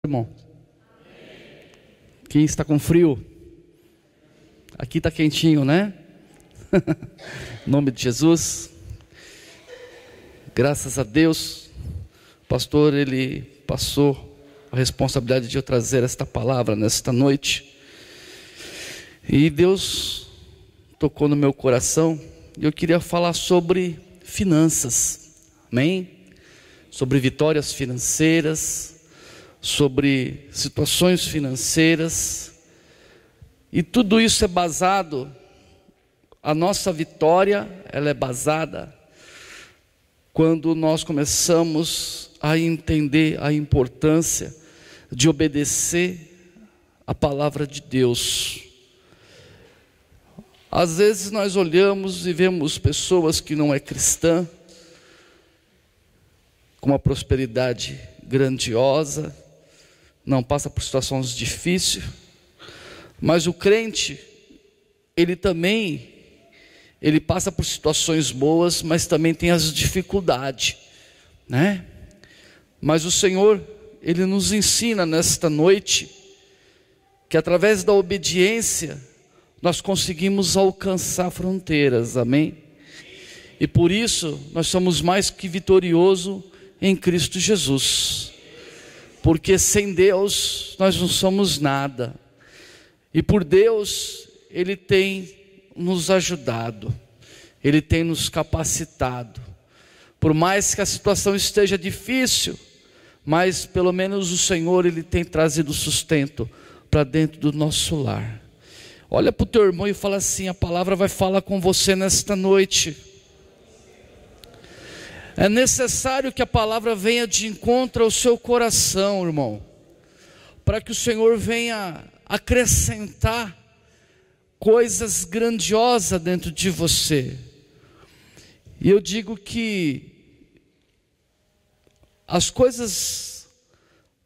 Irmão, quem está com frio? Aqui está quentinho, né? Em nome de Jesus. Graças a Deus, o pastor, ele passou a responsabilidade de eu trazer esta palavra nesta noite. E Deus tocou no meu coração, e eu queria falar sobre finanças, amém? Sobre vitórias financeiras, sobre situações financeiras, e tudo isso é basado, a nossa vitória, ela é basada quando nós começamos a entender a importância de obedecer a palavra de Deus. Às vezes nós olhamos e vemos pessoas que não é cristã, com uma prosperidade grandiosa, não passa por situações difíceis, mas o crente, ele passa por situações boas, mas também tem as dificuldades, né? Mas o Senhor, ele nos ensina nesta noite, que através da obediência, nós conseguimos alcançar fronteiras, amém? E por isso, nós somos mais que vitoriosos em Cristo Jesus. Porque sem Deus nós não somos nada, e por Deus Ele tem nos ajudado, Ele tem nos capacitado. Por mais que a situação esteja difícil, mas pelo menos o Senhor, Ele tem trazido sustento para dentro do nosso lar. Olha para o teu irmão e fala assim: a palavra vai falar com você nesta noite. É necessário que a palavra venha de encontro ao seu coração, irmão, para que o Senhor venha acrescentar coisas grandiosas dentro de você. E eu digo que as coisas,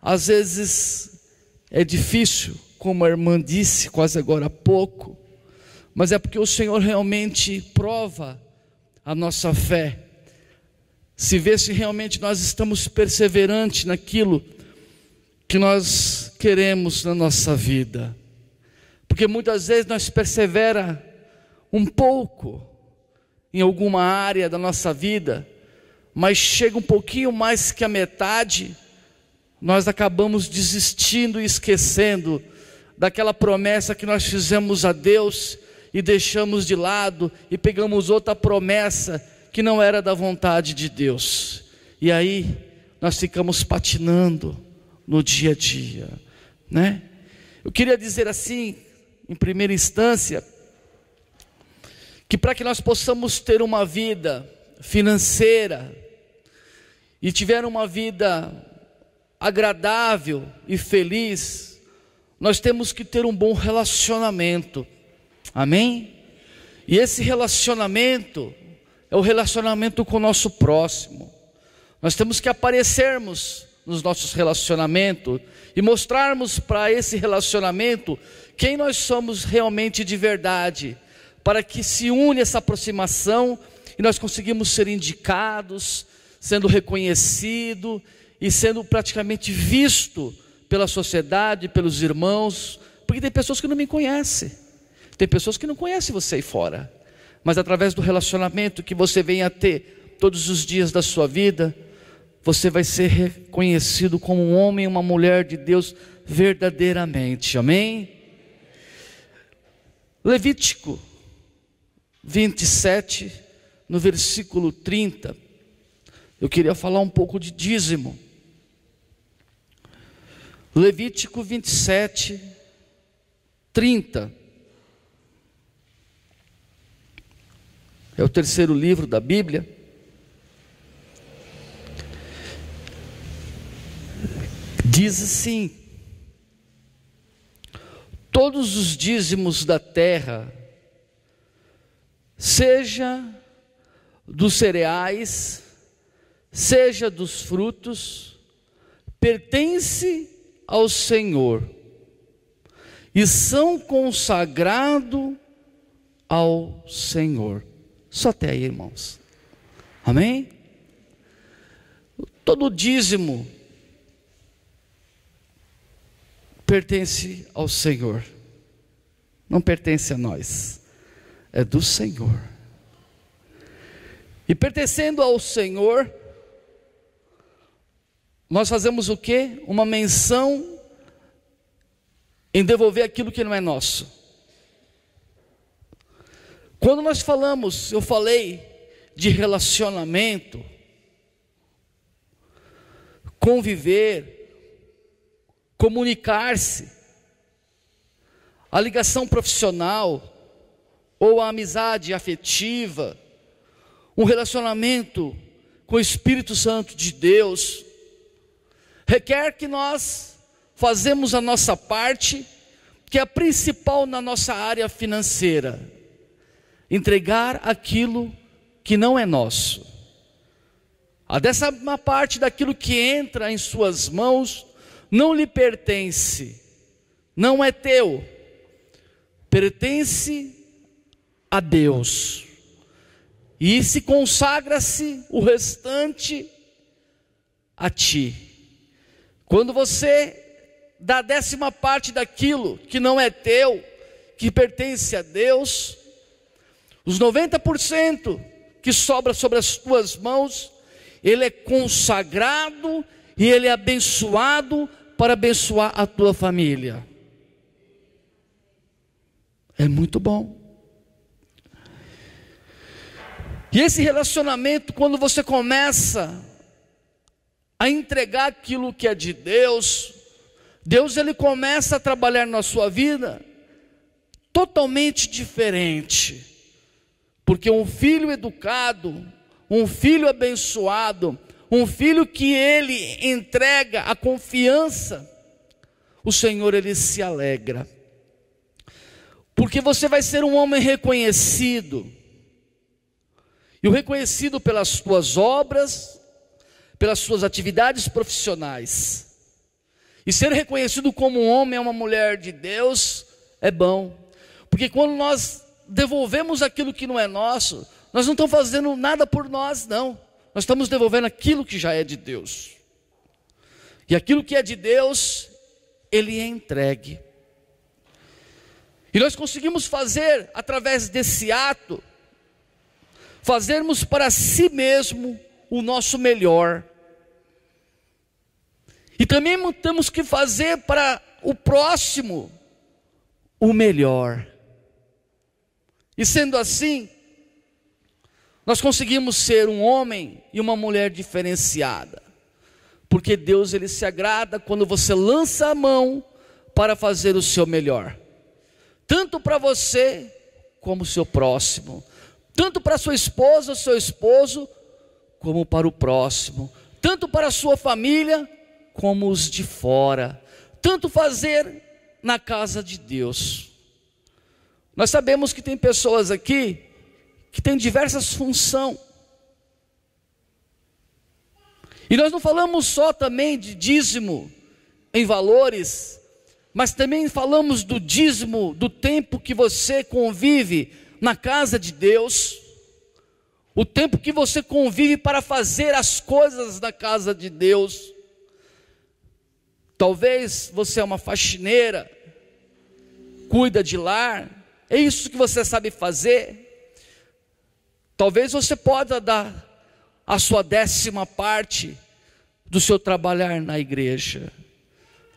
às vezes, é difícil, como a irmã disse quase agora há pouco, mas é porque o Senhor realmente prova a nossa fé. Se vê se realmente nós estamos perseverantes naquilo que nós queremos na nossa vida. Porque muitas vezes nós perseveramos um pouco em alguma área da nossa vida, mas chega um pouquinho mais que a metade, nós acabamos desistindo e esquecendo daquela promessa que nós fizemos a Deus e deixamos de lado e pegamos outra promessa que não era da vontade de Deus, e aí nós ficamos patinando no dia a dia, né? Eu queria dizer assim, em primeira instância, que para que nós possamos ter uma vida financeira e tiver uma vida agradável e feliz, nós temos que ter um bom relacionamento, amém? E esse relacionamento é o relacionamento com o nosso próximo. Nós temos que aparecermos nos nossos relacionamentos e mostrarmos para esse relacionamento quem nós somos realmente de verdade, para que se une essa aproximação e nós conseguimos ser indicados, sendo reconhecido e sendo praticamente visto pela sociedade, pelos irmãos, porque tem pessoas que não me conhecem, tem pessoas que não conhecem você aí fora, mas através do relacionamento que você venha a ter todos os dias da sua vida, você vai ser reconhecido como um homem e uma mulher de Deus verdadeiramente, amém? Levítico 27, no versículo 30, eu queria falar um pouco de dízimo. Levítico 27, 30. É o terceiro livro da Bíblia. Diz assim: todos os dízimos da terra, seja dos cereais, seja dos frutos, pertence ao Senhor e são consagrados ao Senhor. Só até aí, irmãos. Amém? Todo dízimo pertence ao Senhor, não pertence a nós, é do Senhor. E pertencendo ao Senhor, nós fazemos o quê? Uma menção em devolver aquilo que não é nosso. Quando nós falamos, eu falei de relacionamento, conviver, comunicar-se, a ligação profissional, ou a amizade afetiva, um relacionamento com o Espírito Santo de Deus, requer que nós fazemos a nossa parte, que é a principal na nossa área financeira: entregar aquilo que não é nosso. A décima parte daquilo que entra em suas mãos não lhe pertence, não é teu, pertence a Deus. E se consagra-se o restante a ti. Quando você dá a décima parte daquilo que não é teu, que pertence a Deus, os 90% que sobra sobre as tuas mãos, ele é consagrado e ele é abençoado para abençoar a tua família. É muito bom. E esse relacionamento, quando você começa a entregar aquilo que é de Deus, Deus ele começa a trabalhar na sua vida totalmente diferente. Porque um filho educado, um filho abençoado, um filho que ele entrega a confiança, o Senhor ele se alegra. Porque você vai ser um homem reconhecido. E o reconhecido pelas suas obras, pelas suas atividades profissionais. E ser reconhecido como um homem ou uma mulher de Deus é bom. Porque quando nós devolvemos aquilo que não é nosso, nós não estamos fazendo nada por nós, não. Nós estamos devolvendo aquilo que já é de Deus. E aquilo que é de Deus, ele é entregue. E nós conseguimos fazer, através desse ato, fazermos para si mesmo o nosso melhor. E também temos que fazer para o próximo o melhor. E sendo assim, nós conseguimos ser um homem e uma mulher diferenciada. Porque Deus ele se agrada quando você lança a mão para fazer o seu melhor. Tanto para você como o seu próximo. Tanto para sua esposa, seu esposo, como para o próximo. Tanto para a sua família, como os de fora. Tanto fazer na casa de Deus. Nós sabemos que tem pessoas aqui que têm diversas funções. E nós não falamos só também de dízimo em valores, mas também falamos do dízimo do tempo que você convive na casa de Deus, o tempo que você convive para fazer as coisas na casa de Deus. Talvez você é uma faxineira, cuida de lar, é isso que você sabe fazer. Talvez você possa dar a sua décima parte do seu trabalhar na igreja.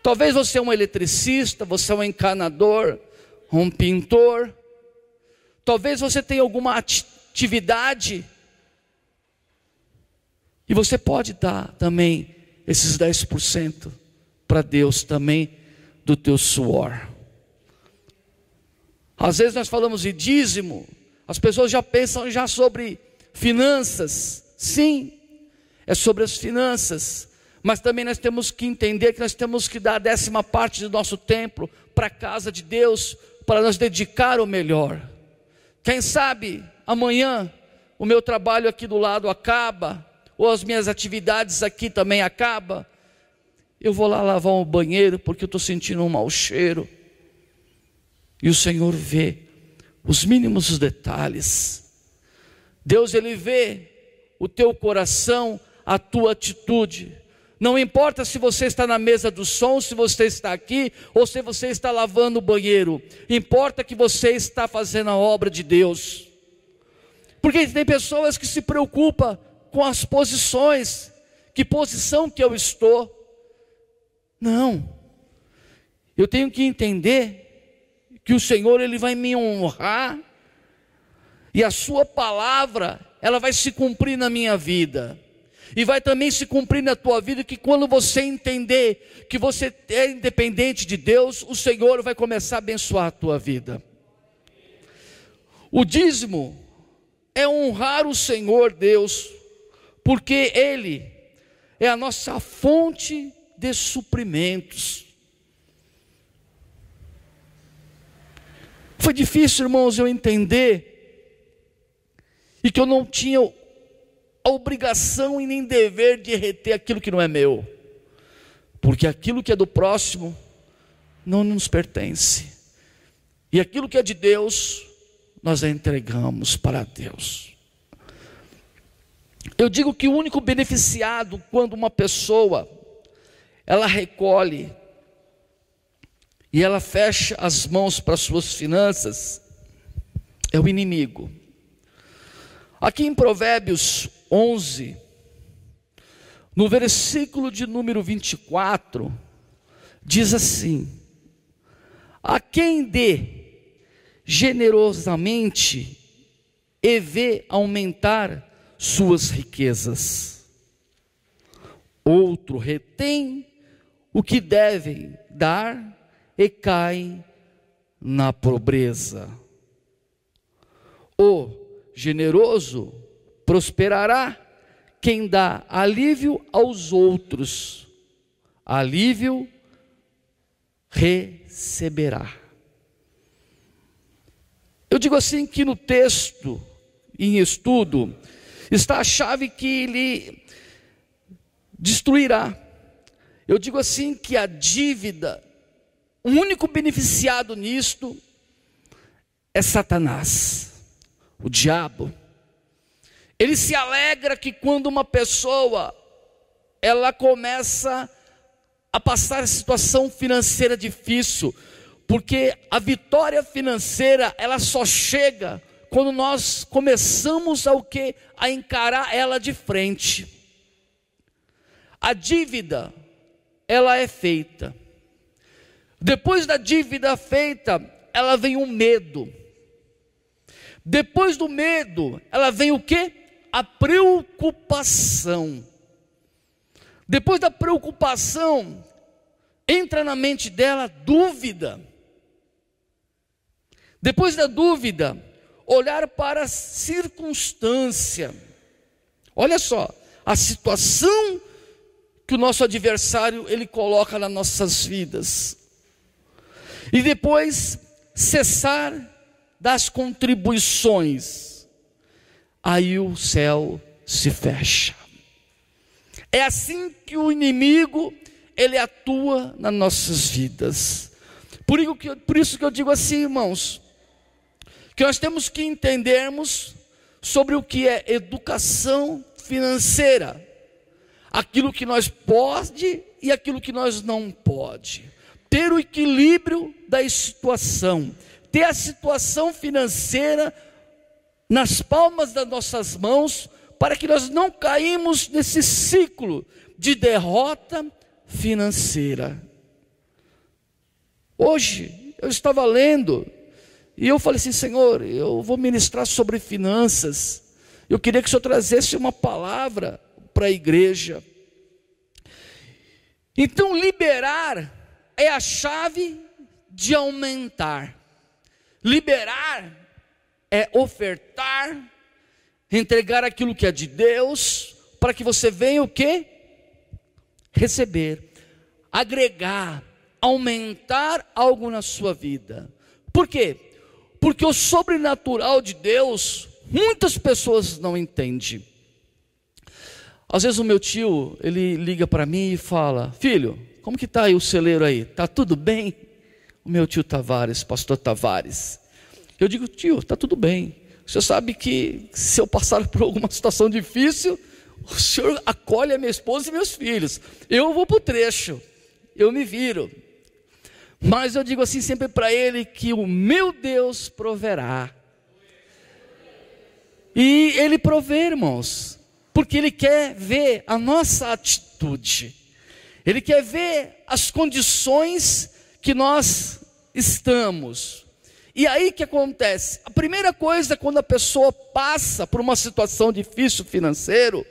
Talvez você é um eletricista, você é um encanador, um pintor. Talvez você tenha alguma atividade e você pode dar também esses 10% para Deus também do teu suor. Às vezes nós falamos de dízimo, as pessoas já pensam já sobre finanças. Sim, é sobre as finanças, mas também nós temos que entender que nós temos que dar a décima parte do nosso tempo para a casa de Deus, para nos dedicar o melhor. Quem sabe amanhã o meu trabalho aqui do lado acaba, ou as minhas atividades aqui também acabam. Eu vou lá lavar um banheiro porque eu estou sentindo um mau cheiro. E o Senhor vê os mínimos detalhes. Deus ele vê o teu coração, a tua atitude. Não importa se você está na mesa do som, se você está aqui, ou se você está lavando o banheiro. Importa que você está fazendo a obra de Deus. Porque tem pessoas que se preocupam com as posições. Que posição que eu estou? Não. Eu tenho que entender que o Senhor, Ele vai me honrar. E a sua palavra, ela vai se cumprir na minha vida. E vai também se cumprir na tua vida, que quando você entender que você é independente de Deus, o Senhor vai começar a abençoar a tua vida. O dízimo é honrar o Senhor Deus, porque Ele é a nossa fonte de suprimentos. Foi difícil, irmãos, eu entender, e que eu não tinha a obrigação e nem dever de reter aquilo que não é meu, porque aquilo que é do próximo não nos pertence, e aquilo que é de Deus nós entregamos para Deus. Eu digo que o único beneficiado quando uma pessoa ela recolhe e ela fecha as mãos para as suas finanças é o inimigo. Aqui em Provérbios 11, no versículo de número 24, diz assim: a quem dê generosamente e vê aumentar suas riquezas, outro retém o que devem dar e cai na pobreza. O generoso prosperará, quem dá alívio aos outros, alívio receberá. Eu digo assim que no texto, em estudo, está a chave que lhe destruirá. Eu digo assim que a dívida, o único beneficiado nisto é Satanás, o diabo. Ele se alegra que quando uma pessoa ela começa a passar a situação financeira difícil, porque a vitória financeira ela só chega quando nós começamos a encarar ela de frente. A dívida ela é feita. Depois da dívida feita, ela vem o medo. Depois do medo, ela vem o quê? A preocupação. Depois da preocupação, entra na mente dela dúvida. Depois da dúvida, olhar para a circunstância. Olha só, a situação que o nosso adversário ele coloca nas nossas vidas. E depois cessar das contribuições. Aí o céu se fecha. É assim que o inimigo ele atua nas nossas vidas. Por isso que eu digo assim, irmãos, que nós temos que entendermos sobre o que é educação financeira, aquilo que nós pode e aquilo que nós não pode, ter o equilíbrio da situação, ter a situação financeira nas palmas das nossas mãos, para que nós não caímos nesse ciclo de derrota financeira. Hoje eu estava lendo e eu falei assim: Senhor, eu vou ministrar sobre finanças, eu queria que o Senhor trazesse uma palavra para a igreja. Então liberar é a chave de aumentar. Liberar é ofertar, entregar aquilo que é de Deus, para que você venha o quê? Receber, agregar, aumentar algo na sua vida. Por quê? Porque o sobrenatural de Deus, muitas pessoas não entendem. Às vezes o meu tio, ele liga para mim e fala: filho, como que está aí o celeiro aí? Está tudo bem? O meu tio Tavares, pastor Tavares. Eu digo: tio, está tudo bem. Você sabe que se eu passar por alguma situação difícil, o Senhor acolhe a minha esposa e meus filhos, eu vou para o trecho, eu me viro. Mas eu digo assim sempre para ele, que o meu Deus proverá. E Ele provê, irmãos, porque Ele quer ver a nossa atitude, Ele quer ver as condições que nós estamos. E aí que acontece? A primeira coisa, quando a pessoa passa por uma situação difícil financeiro,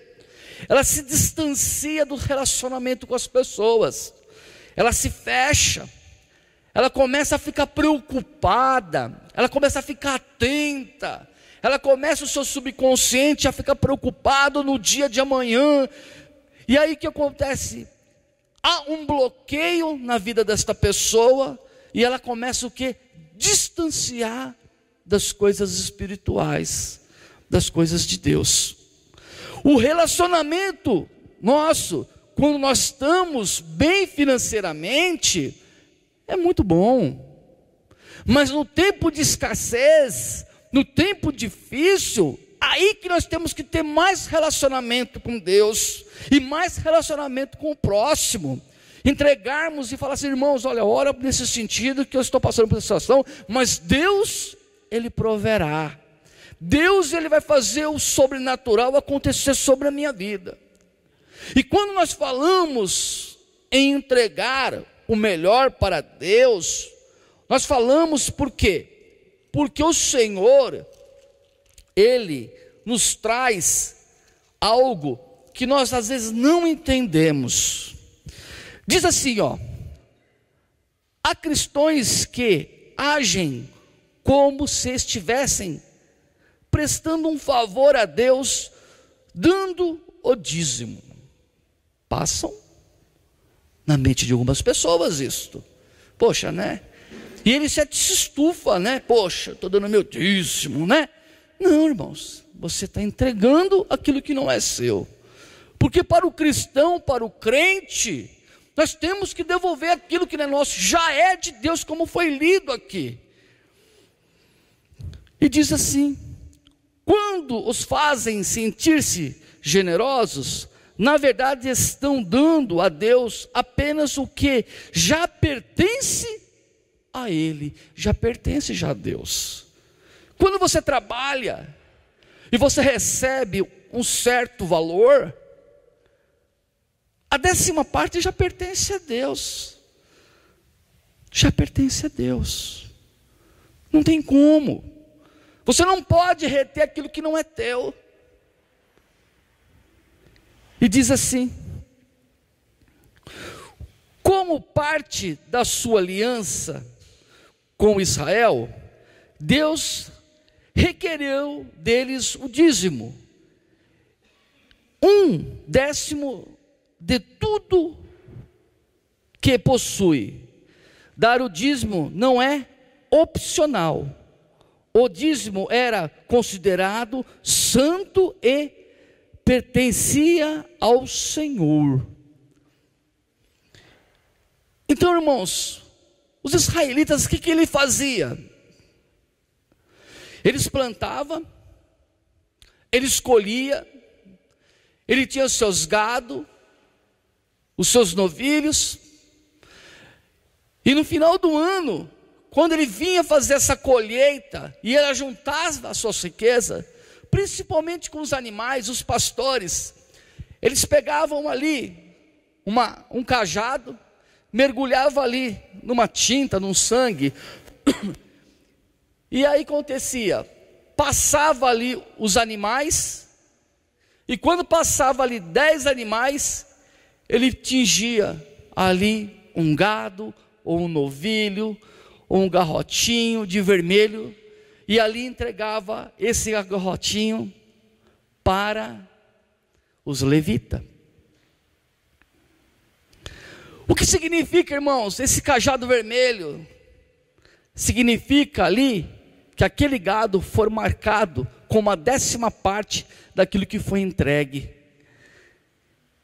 ela se distancia do relacionamento com as pessoas, ela se fecha, ela começa a ficar preocupada, ela começa a ficar atenta, ela começa o seu subconsciente a ficar preocupado no dia de amanhã. E aí o que acontece? Há um bloqueio na vida desta pessoa, e ela começa o quê? Distanciar das coisas espirituais, das coisas de Deus. O relacionamento nosso, quando nós estamos bem financeiramente, é muito bom. Mas no tempo de escassez, no tempo difícil, aí que nós temos que ter mais relacionamento com Deus e mais relacionamento com o próximo. Entregarmos e falar assim: irmãos, olha, ora nesse sentido que eu estou passando por essa situação, mas Deus, Ele proverá. Deus, Ele vai fazer o sobrenatural acontecer sobre a minha vida. E quando nós falamos em entregar o melhor para Deus, nós falamos por quê? Porque o Senhor, Ele nos traz algo que nós às vezes não entendemos. Diz assim, ó: há cristãos que agem como se estivessem prestando um favor a Deus, dando o dízimo. Passam na mente de algumas pessoas isto. Poxa, né? E ele se estufa, né? Poxa, estou dando meu dízimo, né? Não, irmãos, você está entregando aquilo que não é seu. Porque para o cristão, para o crente, nós temos que devolver aquilo que não é nosso, já é de Deus, como foi lido aqui. E diz assim: quando os fazem sentir-se generosos, na verdade estão dando a Deus apenas o que já pertence a Ele, já pertence já a Deus. Quando você trabalha e você recebe um certo valor, a 10ª parte já pertence a Deus, já pertence a Deus, não tem como, você não pode reter aquilo que não é teu. E diz assim: como parte da sua aliança com Israel, Deus requereu deles o dízimo, 1/10 de tudo que possui. Dar o dízimo não é opcional. O dízimo era considerado santo e pertencia ao Senhor. Então, irmãos, os israelitas, o que ele fazia? Eles plantavam, eles colhiam, ele tinha os seus gado, os seus novilhos, e no final do ano, quando ele vinha fazer essa colheita, e ele juntava a sua riqueza, principalmente com os animais, os pastores, eles pegavam ali um cajado, mergulhavam ali numa tinta, num sangue, e aí acontecia, passava ali os animais, e quando passava ali 10 animais, ele tingia ali um gado, ou um novilho, ou um garrotinho de vermelho, e ali entregava esse garrotinho para os levitas. O que significa, irmãos, esse cajado vermelho? Significa ali que aquele gado foi marcado como a 10ª parte daquilo que foi entregue.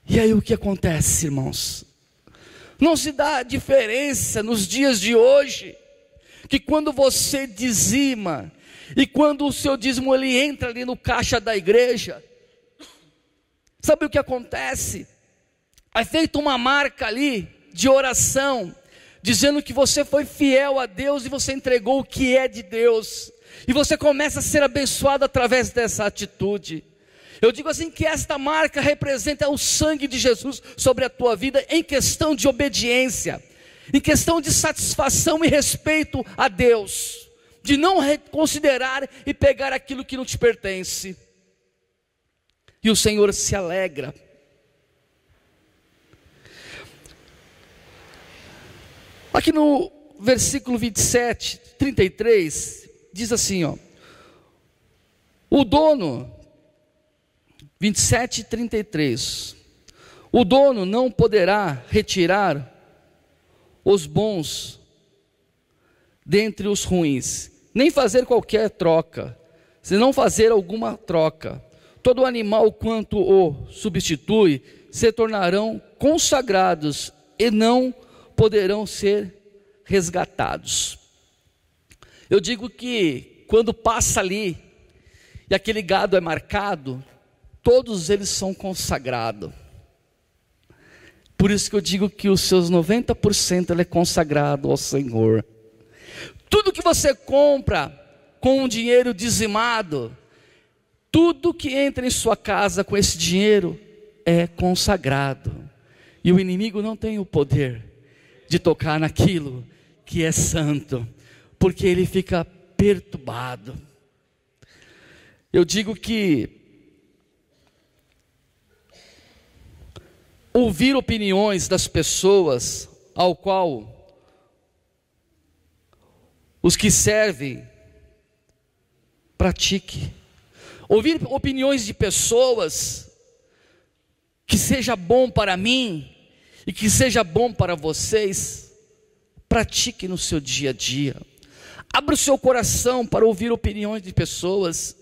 E aí o que acontece, irmãos? Não se dá diferença nos dias de hoje, que quando você dizima, e quando o seu dízimo ele entra ali no caixa da igreja, Sabe o que acontece? É feita uma marca ali de oração, dizendo que você foi fiel a Deus e você entregou o que é de Deus, e você começa a ser abençoado através dessa atitude. Eu digo assim que esta marca representa o sangue de Jesus sobre a tua vida, em questão de obediência, em questão de satisfação e respeito a Deus, de não reconsiderar e pegar aquilo que não te pertence. E o Senhor se alegra. Aqui no versículo 27, 33, diz assim, ó, o dono, 27, 33, o dono não poderá retirar os bons dentre os ruins, nem fazer qualquer troca, se não fazer alguma troca. Todo animal quanto o substitui se tornarão consagrados e não poderão ser resgatados. Eu digo que quando passa ali e aquele gado é marcado, todos eles são consagrados. Por isso que eu digo que os seus 90% ele é consagrado ao Senhor. Tudo que você compra com um dinheiro dizimado, tudo que entra em sua casa com esse dinheiro é consagrado. E o inimigo não tem o poder de tocar naquilo que é santo, porque ele fica perturbado. Eu digo que ouvir opiniões das pessoas ao qual os que servem pratique. Ouvir opiniões de pessoas que seja bom para mim e que seja bom para vocês, pratique no seu dia a dia. Abra o seu coração para ouvir opiniões de pessoas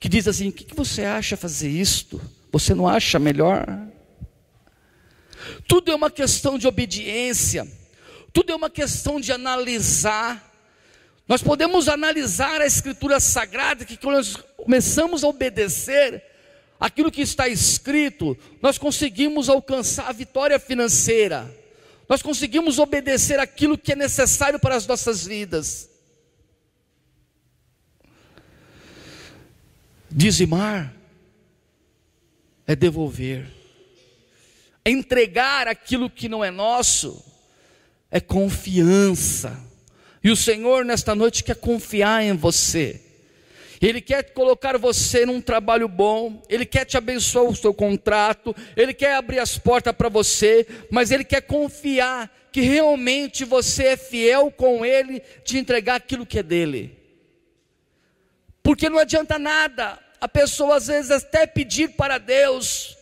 que dizem assim: o que você acha fazer isto? Você não acha melhor? Tudo é uma questão de obediência, tudo é uma questão de analisar. Nós podemos analisar a Escritura Sagrada, que quando nós começamos a obedecer aquilo que está escrito, nós conseguimos alcançar a vitória financeira, nós conseguimos obedecer aquilo que é necessário para as nossas vidas. Dizimar é devolver, entregar aquilo que não é nosso é confiança. E o Senhor nesta noite quer confiar em você. Ele quer colocar você num trabalho bom, Ele quer te abençoar o seu contrato, Ele quer abrir as portas para você, mas Ele quer confiar que realmente você é fiel com Ele, de entregar aquilo que é dele. Porque não adianta nada a pessoa às vezes até pedir para Deus,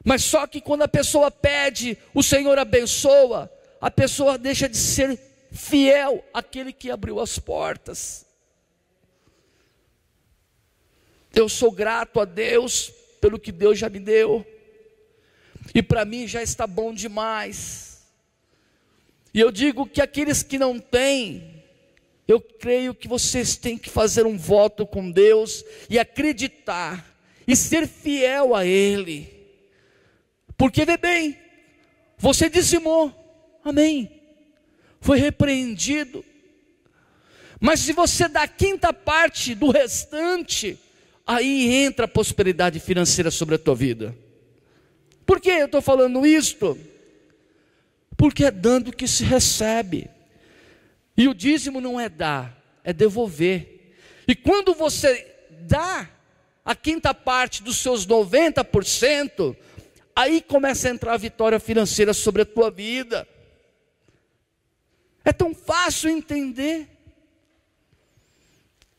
mas só que quando a pessoa pede, o Senhor abençoa, a pessoa deixa de ser fiel àquele que abriu as portas. Eu sou grato a Deus pelo que Deus já me deu, e para mim já está bom demais. E eu digo que aqueles que não têm, eu creio que vocês têm que fazer um voto com Deus e acreditar e ser fiel a Ele. Porque vê bem, você dizimou, amém, foi repreendido, mas se você dá a quinta parte do restante, aí entra a prosperidade financeira sobre a tua vida. Por que eu estou falando isto? Porque é dando que se recebe, e o dízimo não é dar, é devolver. E quando você dá a quinta parte dos seus 90%, aí começa a entrar a vitória financeira sobre a tua vida. É tão fácil entender.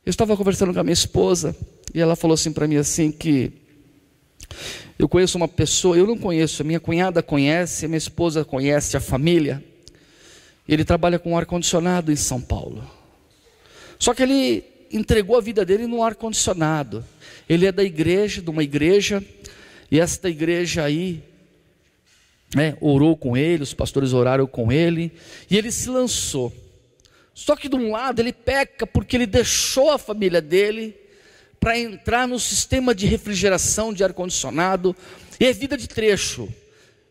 Eu estava conversando com a minha esposa, e ela falou assim para mim assim, que eu conheço uma pessoa, eu não conheço, a minha cunhada conhece, a minha esposa conhece, a família. Ele trabalha com ar-condicionado em São Paulo. Só que ele entregou a vida dele no ar-condicionado. Ele é da igreja, de uma igreja, e esta igreja aí, orou com ele, os pastores oraram com ele, e ele se lançou. Só que de um lado ele peca, porque ele deixou a família dele, para entrar no sistema de refrigeração, de ar-condicionado, e é vida de trecho.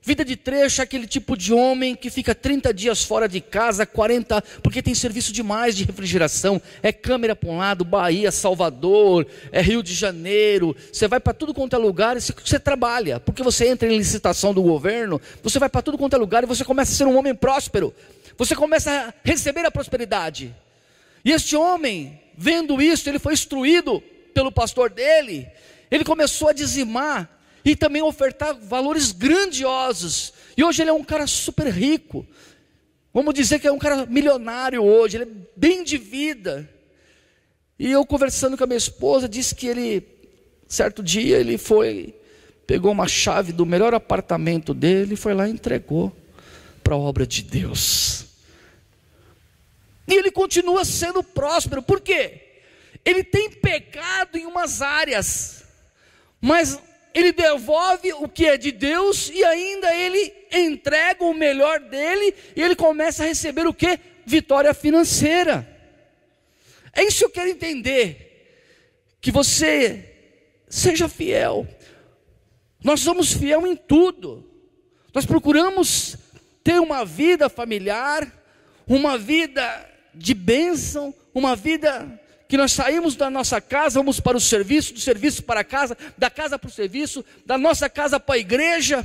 Vida de trecho é aquele tipo de homem que fica 30 dias fora de casa, 40, porque tem serviço demais de refrigeração. É câmera para um lado, Bahia, Salvador, é Rio de Janeiro. Você vai para tudo quanto é lugar e você trabalha, porque você entra em licitação do governo, você vai para tudo quanto é lugar e você começa a ser um homem próspero. Você começa a receber a prosperidade. E este homem, vendo isso, ele foi instruído pelo pastor dele, ele começou a dizimar e também ofertar valores grandiosos. E hoje ele é um cara super rico. Vamos dizer que é um cara milionário hoje. Ele é bem de vida. E eu conversando com a minha esposa, disse que ele, certo dia, ele pegou uma chave do melhor apartamento dele e foi lá e entregou para a obra de Deus. E ele continua sendo próspero. Por quê? Ele tem pecado em umas áreas, mas ele devolve o que é de Deus e ainda ele entrega o melhor dele e ele começa a receber o que? Vitória financeira. É isso que eu quero entender, que você seja fiel. Nós somos fiel em tudo. Nós procuramos ter uma vida familiar, uma vida de bênção, uma vida que nós saímos da nossa casa, vamos para o serviço, do serviço para a casa, da casa para o serviço, da nossa casa para a igreja,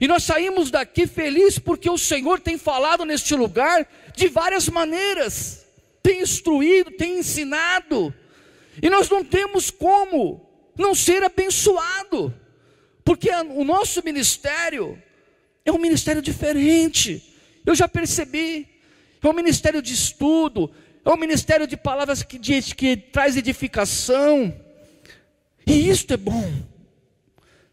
e nós saímos daqui felizes porque o Senhor tem falado neste lugar de várias maneiras, tem instruído, tem ensinado, e nós não temos como não ser abençoado, porque o nosso ministério é um ministério diferente. Eu já percebi, é um ministério de estudo, é um ministério de palavras que traz edificação. E isto é bom.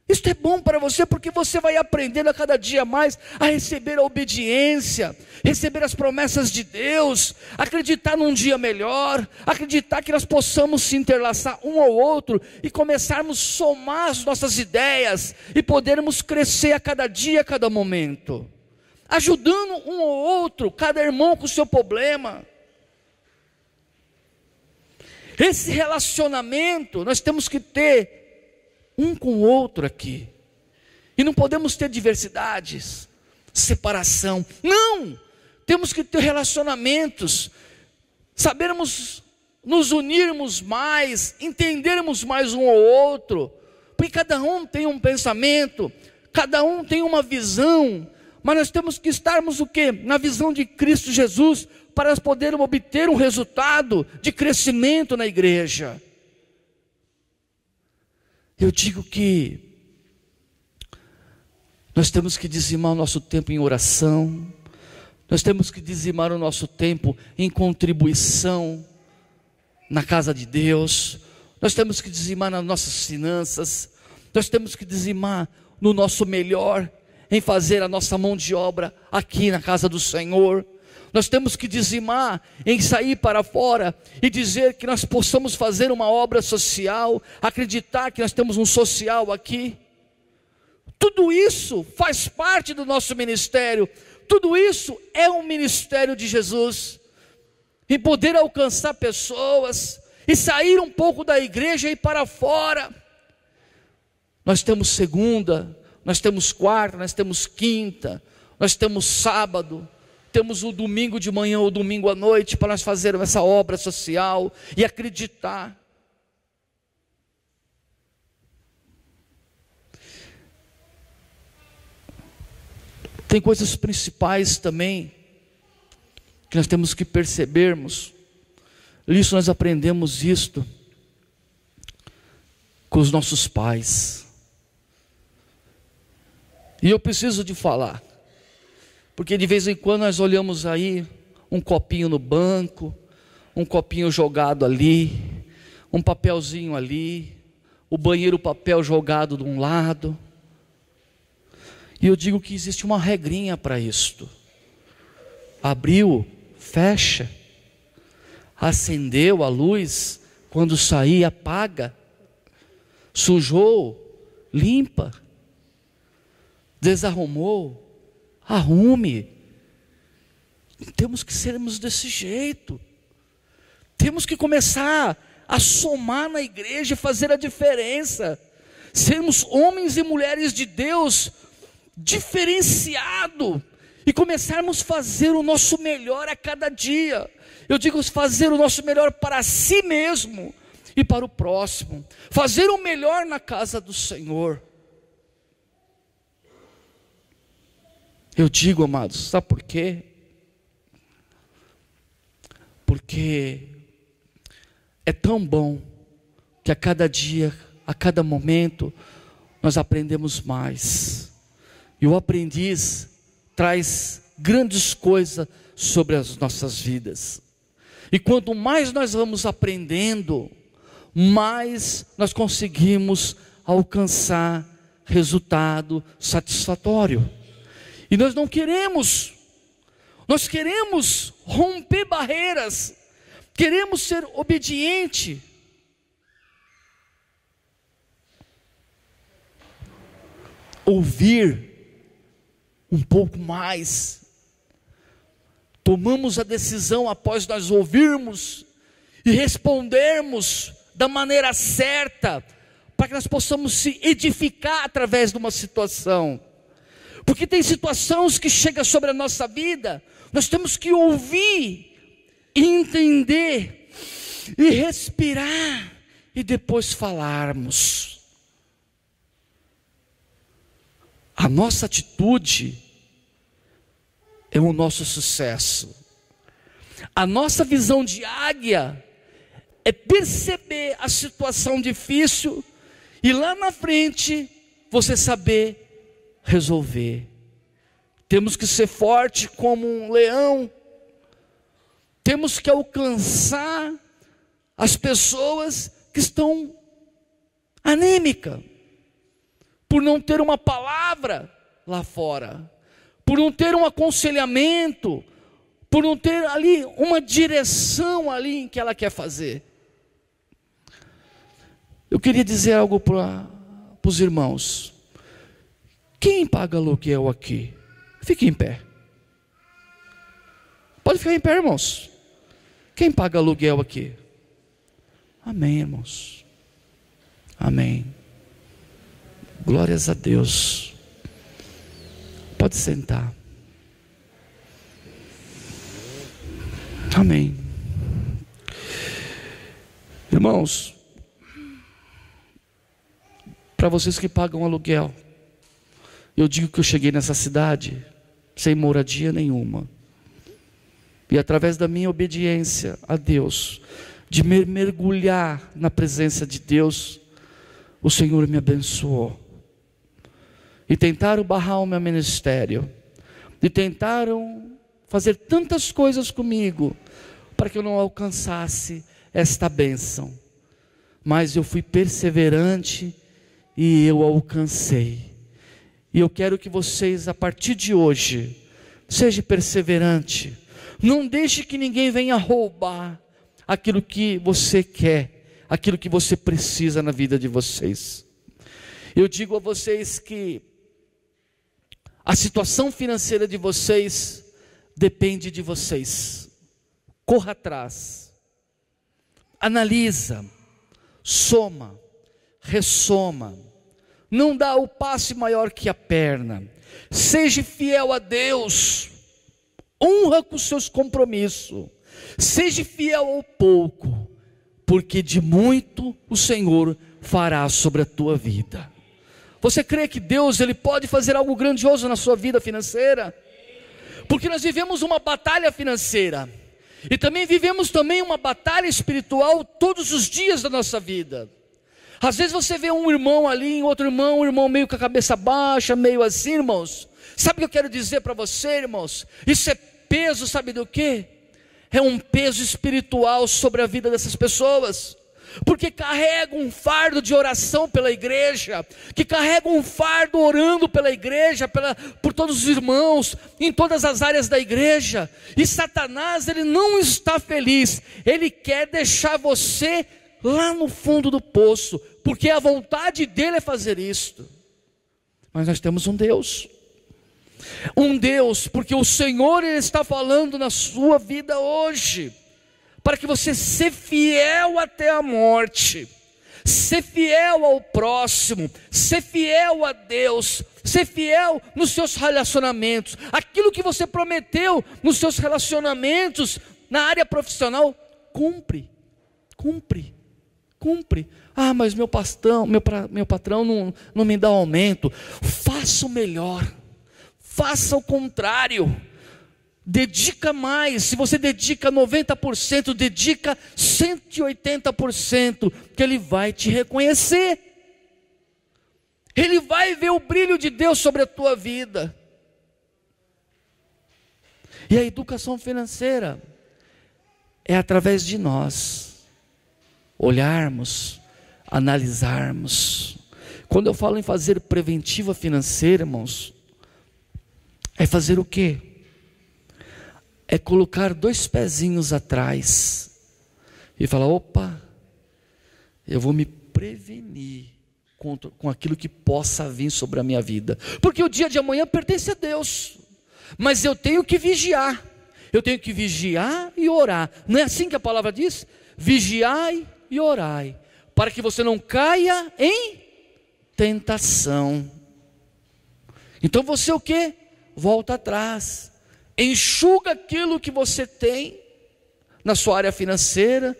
Isto é bom para você, porque você vai aprendendo a cada dia mais a receber a obediência, receber as promessas de Deus, acreditar num dia melhor, acreditar que nós possamos se interlaçar um ao outro e começarmos a somar as nossas ideias e podermos crescer a cada dia, a cada momento, ajudando um ao outro, cada irmão com o seu problema. Esse relacionamento nós temos que ter um com o outro aqui, e não podemos ter diversidades, separação, não, temos que ter relacionamentos, sabermos nos unirmos mais, entendermos mais um ao outro, porque cada um tem um pensamento, cada um tem uma visão, mas nós temos que estarmos o quê? Na visão de Cristo Jesus, para nós podermos obter um resultado de crescimento na igreja. Eu digo que nós temos que dizimar o nosso tempo em oração, nós temos que dizimar o nosso tempo em contribuição na casa de Deus, nós temos que dizimar nas nossas finanças, nós temos que dizimar no nosso melhor, em fazer a nossa mão de obra aqui na casa do Senhor. Nós temos que dizimar em sair para fora e dizer que nós possamos fazer uma obra social, acreditar que nós temos um social aqui. Tudo isso faz parte do nosso ministério, tudo isso é um ministério de Jesus, e poder alcançar pessoas, e sair um pouco da igreja e ir para fora. Nós temos segunda, nós temos quarta, nós temos quinta, nós temos sábado, temos o domingo de manhã ou domingo à noite para nós fazermos essa obra social e acreditar. Tem coisas principais também que nós temos que percebermos. Isso nós aprendemos isto com os nossos pais. E eu preciso de falar, porque de vez em quando nós olhamos aí um copinho no banco, um copinho jogado ali, um papelzinho ali, o banheiro papel jogado de um lado. E eu digo que existe uma regrinha para isto. Abriu, fecha. Acendeu a luz, quando sair apaga. Sujou, limpa. Desarrumou, arrume. Temos que sermos desse jeito. Temos que começar a somar na igreja e fazer a diferença. Sermos homens e mulheres de Deus diferenciado e começarmos a fazer o nosso melhor a cada dia. Eu digo fazer o nosso melhor para si mesmo e para o próximo. Fazer o melhor na casa do Senhor. Eu digo, amados, sabe por quê? Porque é tão bom que a cada dia, a cada momento, nós aprendemos mais. E o aprendiz traz grandes coisas sobre as nossas vidas. E quanto mais nós vamos aprendendo, mais nós conseguimos alcançar resultado satisfatório. E nós não queremos, nós queremos romper barreiras, queremos ser obediente. Ouvir um pouco mais. Tomamos a decisão após nós ouvirmos e respondermos da maneira certa, para que nós possamos se edificar através de uma situação. Porque tem situações que chegam sobre a nossa vida, nós temos que ouvir, entender e respirar e depois falarmos. A nossa atitude é o nosso sucesso. A nossa visão de águia é perceber a situação difícil e lá na frente você saber resolver. Temos que ser forte como um leão. Temos que alcançar as pessoas que estão anêmicas, por não ter uma palavra lá fora, por não ter um aconselhamento, por não ter ali uma direção ali em que ela quer fazer. Eu queria dizer algo para os irmãos. Quem paga aluguel aqui? Fique em pé. Pode ficar em pé, irmãos. Quem paga aluguel aqui? Amém, irmãos. Amém. Glórias a Deus. Pode sentar. Amém. Irmãos, para vocês que pagam aluguel, eu digo que eu cheguei nessa cidade sem moradia nenhuma. E através da minha obediência a Deus, de mergulhar na presença de Deus, o Senhor me abençoou. E tentaram barrar o meu ministério, e tentaram fazer tantas coisas comigo, para que eu não alcançasse esta bênção. Mas eu fui perseverante, e eu alcancei. E eu quero que vocês, a partir de hoje, sejam perseverantes. Não deixe que ninguém venha roubar aquilo que você quer, aquilo que você precisa na vida de vocês. Eu digo a vocês que a situação financeira de vocês depende de vocês. Corra atrás, analisa, soma, ressoma. Não dá o passe maior que a perna. Seja fiel a Deus. Honra com seus compromissos. Seja fiel ao pouco, porque de muito o Senhor fará sobre a tua vida. Você crê que Deus ele pode fazer algo grandioso na sua vida financeira? Porque nós vivemos uma batalha financeira. E também vivemos uma batalha espiritual todos os dias da nossa vida. Às vezes você vê um irmão ali, outro irmão, um irmão meio com a cabeça baixa, meio assim, irmãos. Sabe o que eu quero dizer para você, irmãos? Isso é peso, sabe do quê? É um peso espiritual sobre a vida dessas pessoas. Porque carregam um fardo de oração pela igreja, que carregam um fardo orando pela igreja, por todos os irmãos, em todas as áreas da igreja. E Satanás, ele não está feliz, ele quer deixar você lá no fundo do poço, porque a vontade dele é fazer isto. Mas nós temos um Deus, porque o Senhor ele está falando na sua vida hoje, para que você seja fiel até a morte, ser fiel ao próximo, ser fiel a Deus, ser fiel nos seus relacionamentos. Aquilo que você prometeu nos seus relacionamentos, na área profissional, cumpre. Ah, mas meu patrão não me dá aumento. Faça o melhor, faça o contrário. Dedica mais. Se você dedica 90%, dedica 180%, que Ele vai te reconhecer. Ele vai ver o brilho de Deus sobre a tua vida. E a educação financeira é através de nós olharmos, analisarmos. Quando eu falo em fazer preventiva financeira, irmãos, é fazer o quê? É colocar 2 pezinhos atrás e falar: opa, eu vou me prevenir com aquilo que possa vir sobre a minha vida, porque o dia de amanhã pertence a Deus, mas eu tenho que vigiar, e orar. Não é assim que a palavra diz? Vigiai e orai, para que você não caia em tentação. Então você o quê? Volta atrás, enxuga aquilo que você tem na sua área financeira,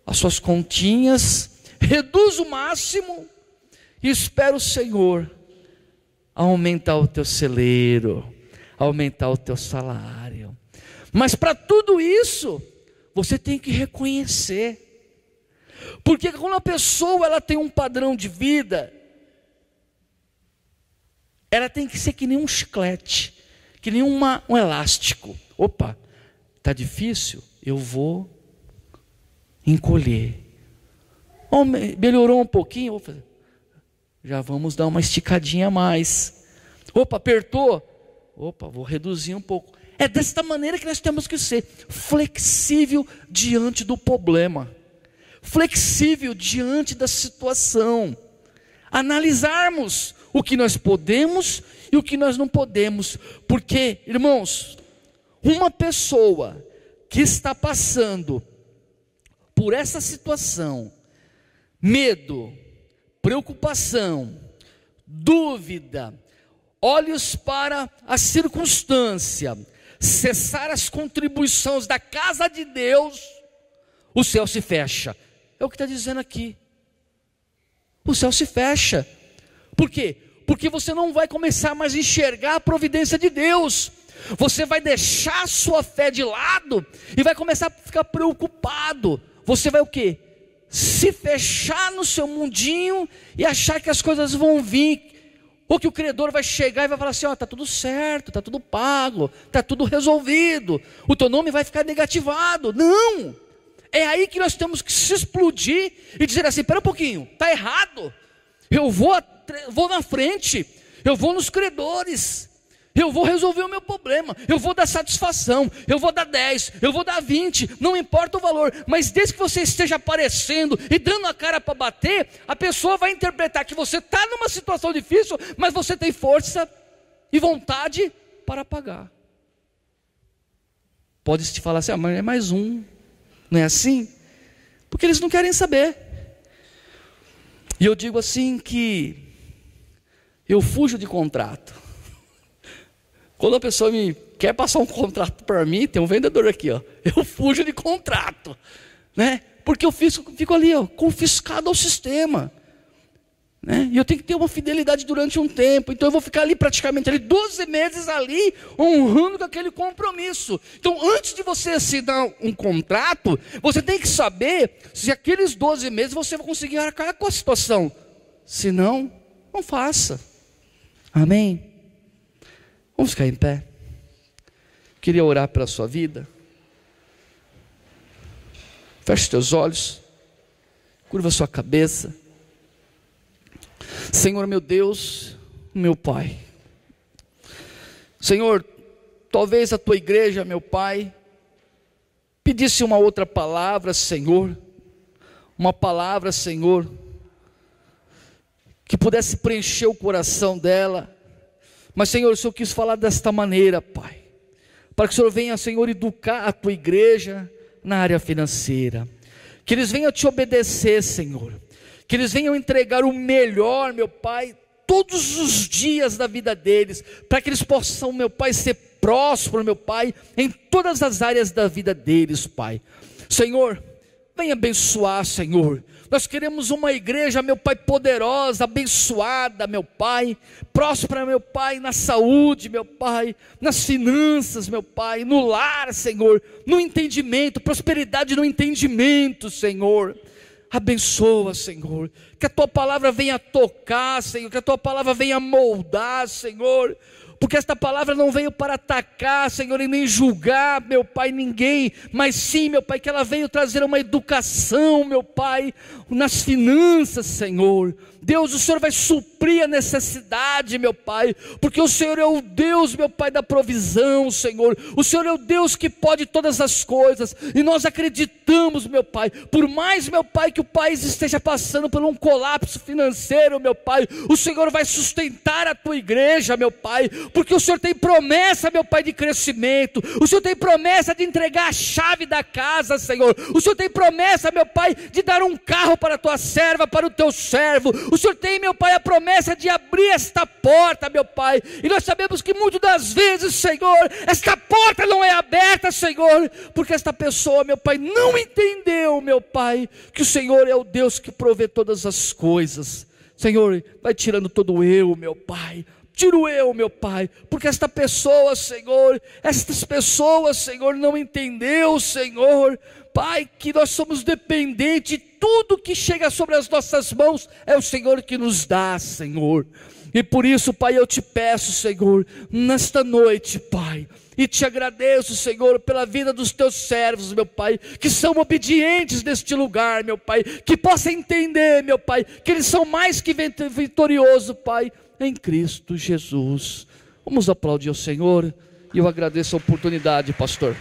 as suas continhas, reduz o máximo e espera o Senhor aumentar o teu celeiro, aumentar o teu salário. Mas para tudo isso, você tem que reconhecer, porque quando a pessoa ela tem um padrão de vida, ela tem que ser que nem um chiclete, que nem um elástico. Opa, está difícil, eu vou encolher. Oh, melhorou um pouquinho, vou fazer. Já vamos dar uma esticadinha a mais. Opa, apertou, opa, vou reduzir um pouco. É desta maneira que nós temos que ser flexível diante do problema, flexível diante da situação, analisarmos o que nós podemos e o que nós não podemos, porque, irmãos, uma pessoa que está passando por essa situação, medo, preocupação, dúvida, olhos para a circunstância, cessar as contribuições da casa de Deus, o céu se fecha. É o que está dizendo aqui. O céu se fecha. Por quê? Porque você não vai começar mais a enxergar a providência de Deus. Você vai deixar a sua fé de lado e vai começar a ficar preocupado. Você vai o quê? Se fechar no seu mundinho e achar que as coisas vão vir. Ou que o credor vai chegar e vai falar assim: ó, está tudo certo, está tudo pago, está tudo resolvido, o teu nome vai ficar negativado. Não! É aí que nós temos que se explodir e dizer assim: espera um pouquinho, está errado. Eu vou na frente, eu vou nos credores, eu vou resolver o meu problema, eu vou dar satisfação, eu vou dar 10, eu vou dar 20, não importa o valor, mas desde que você esteja aparecendo e dando a cara para bater, a pessoa vai interpretar que você está numa situação difícil, mas você tem força e vontade para pagar. Pode te falar assim: ah, mas é mais um, não é assim? Porque eles não querem saber. E eu digo assim que eu fujo de contrato. Quando a pessoa me quer passar um contrato para mim, tem um vendedor aqui, ó, eu fujo de contrato, né? Porque eu fico ali, ó, confiscado ao sistema, né? E eu tenho que ter uma fidelidade durante um tempo. Então eu vou ficar ali praticamente ali 12 meses ali, honrando com aquele compromisso. Então antes de você assinar um contrato, você tem que saber se aqueles 12 meses você vai conseguir arcar com a situação. Se não, não faça. Amém? Vamos ficar em pé. Queria orar pela sua vida. Feche os teus olhos, curva a sua cabeça. Senhor meu Deus, meu Pai, Senhor, talvez a tua igreja, meu Pai, pedisse uma outra palavra, Senhor, uma palavra, Senhor, que pudesse preencher o coração dela. Mas, Senhor, o Senhor quis falar desta maneira, Pai, para que o Senhor venha, Senhor, educar a tua igreja, na área financeira. Que eles venham te obedecer, Senhor. Que eles venham entregar o melhor, meu Pai, todos os dias da vida deles, para que eles possam, meu Pai, ser prósperos, meu Pai, em todas as áreas da vida deles, Pai. Senhor, venha abençoar, Senhor. Nós queremos uma igreja, meu Pai, poderosa, abençoada, meu Pai, próspera, meu Pai, na saúde, meu Pai, nas finanças, meu Pai, no lar, Senhor, no entendimento, prosperidade no entendimento, Senhor. Abençoa, Senhor, que a Tua palavra venha tocar, Senhor, que a Tua palavra venha moldar, Senhor, porque esta palavra não veio para atacar, Senhor, e nem julgar, meu Pai, ninguém, mas sim, meu Pai, que ela veio trazer uma educação, meu Pai, nas finanças, Senhor. Deus, o Senhor vai suprir a necessidade, meu Pai, porque o Senhor é o Deus, meu Pai, da provisão, Senhor. O Senhor é o Deus que pode todas as coisas, e nós acreditamos, meu Pai, por mais, meu Pai, que o país esteja passando por um colapso financeiro, meu Pai, o Senhor vai sustentar a Tua igreja, meu Pai, porque o Senhor tem promessa, meu Pai, de crescimento. O Senhor tem promessa de entregar a chave da casa, Senhor. O Senhor tem promessa, meu Pai, de dar um carro para a Tua serva, para o Teu servo. O Senhor tem, meu Pai, a promessa de abrir esta porta, meu Pai, e nós sabemos que muitas das vezes, Senhor, esta porta não é aberta, Senhor, porque esta pessoa, meu Pai, não entendeu, meu Pai, que o Senhor é o Deus que provê todas as coisas. Senhor, vai tirando todo o eu, meu Pai, tira o eu, meu Pai, porque esta pessoa, Senhor, estas pessoas, Senhor, não entendeu, Senhor, Pai, que nós somos dependentes, tudo que chega sobre as nossas mãos é o Senhor que nos dá, Senhor. E por isso, Pai, eu te peço, Senhor, nesta noite, Pai, e te agradeço, Senhor, pela vida dos teus servos, meu Pai, que são obedientes neste lugar, meu Pai, que possam entender, meu Pai, que eles são mais que vitoriosos, Pai, em Cristo Jesus. Vamos aplaudir ao Senhor, e eu agradeço a oportunidade, pastor.